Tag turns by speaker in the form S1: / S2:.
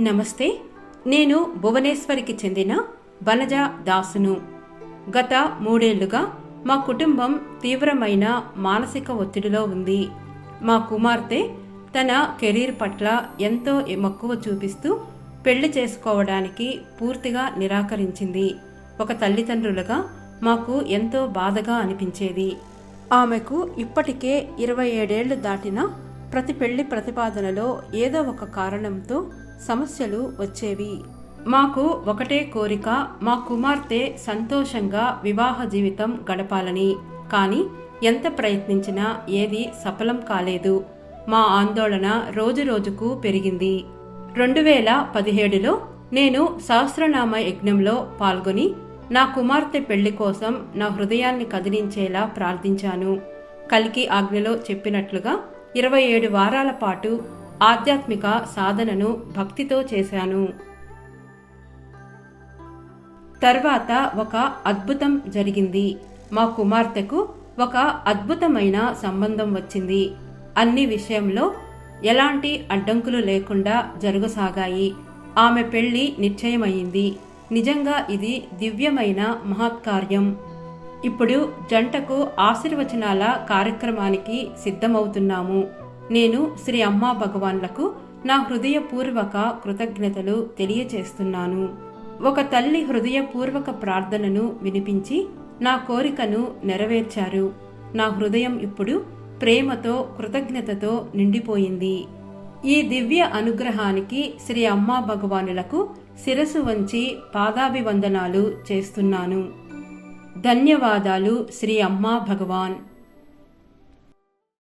S1: నమస్తే. నేను భువనేశ్వరికి చెందిన వనజ దాసును. గత 3 ఏళ్లుగా మా కుటుంబం తీవ్రమైన మానసిక ఒత్తిడిలో ఉంది. మా కుమార్తె తన కెరీర్ పట్ల ఎంతో మక్కువ చూపిస్తూ పెళ్లి చేసుకోవడానికి పూర్తిగా నిరాకరించింది. ఒక తల్లిదండ్రులుగా మాకు ఎంతో బాధగా అనిపించేది. ఆమెకు ఇప్పటికే 27 ఏళ్లు దాటినా ప్రతి పెళ్లి ప్రతిపాదనలో ఏదో ఒక కారణంతో సమస్యలు వచ్చేవి. మాకు ఒకటే కోరిక, మా కుమార్తె సంతోషంగా వివాహ జీవితం గడపాలని. కానీ ఎంత ప్రయత్నించినా ఏది సఫలం కాలేదు. మా ఆందోళన రోజురోజుకు పెరిగింది. 2017లో నేను సహస్రనామ యజ్ఞంలో పాల్గొని నా కుమార్తె పెళ్లి కోసం నా హృదయాన్ని కదిలించేలా ప్రార్థించాను. కల్కి ఆజ్ఞలో చెప్పినట్లుగా 27 వారాల పాటు ఆధ్యాత్మిక సాధనను భక్తితో చేశాను. తర్వాత ఒక అద్భుతం జరిగింది. మా కుమార్తెకు ఒక అద్భుతమైన సంబంధం వచ్చింది. అన్ని విషయంలో ఎలాంటి అడ్డంకులు లేకుండా జరగసాగాయి. ఆమె పెళ్లి నిశ్చయమైంది. నిజంగా ఇది దివ్యమైన మహత్కార్యం. ఇప్పుడు జంటకు ఆశీర్వచనాల కార్యక్రమానికి సిద్ధమవుతున్నాము. నేను శ్రీ అమ్మా భగవాన్లకు నా హృదయపూర్వక కృతజ్ఞతలు తెలియచేస్తున్నాను. ఒక తల్లి హృదయపూర్వక ప్రార్థనను వినిపించి నా కోరికను నెరవేర్చారు. నా హృదయం ఇప్పుడు ప్రేమతో, కృతజ్ఞతతో నిండిపోయింది. ఈ దివ్య అనుగ్రహానికి శ్రీ అమ్మా భగవానులకు శిరసు వంచి పాదాభివందనాలు చేస్తున్నాను. ధన్యవాదాలు శ్రీ అమ్మా భగవాన్.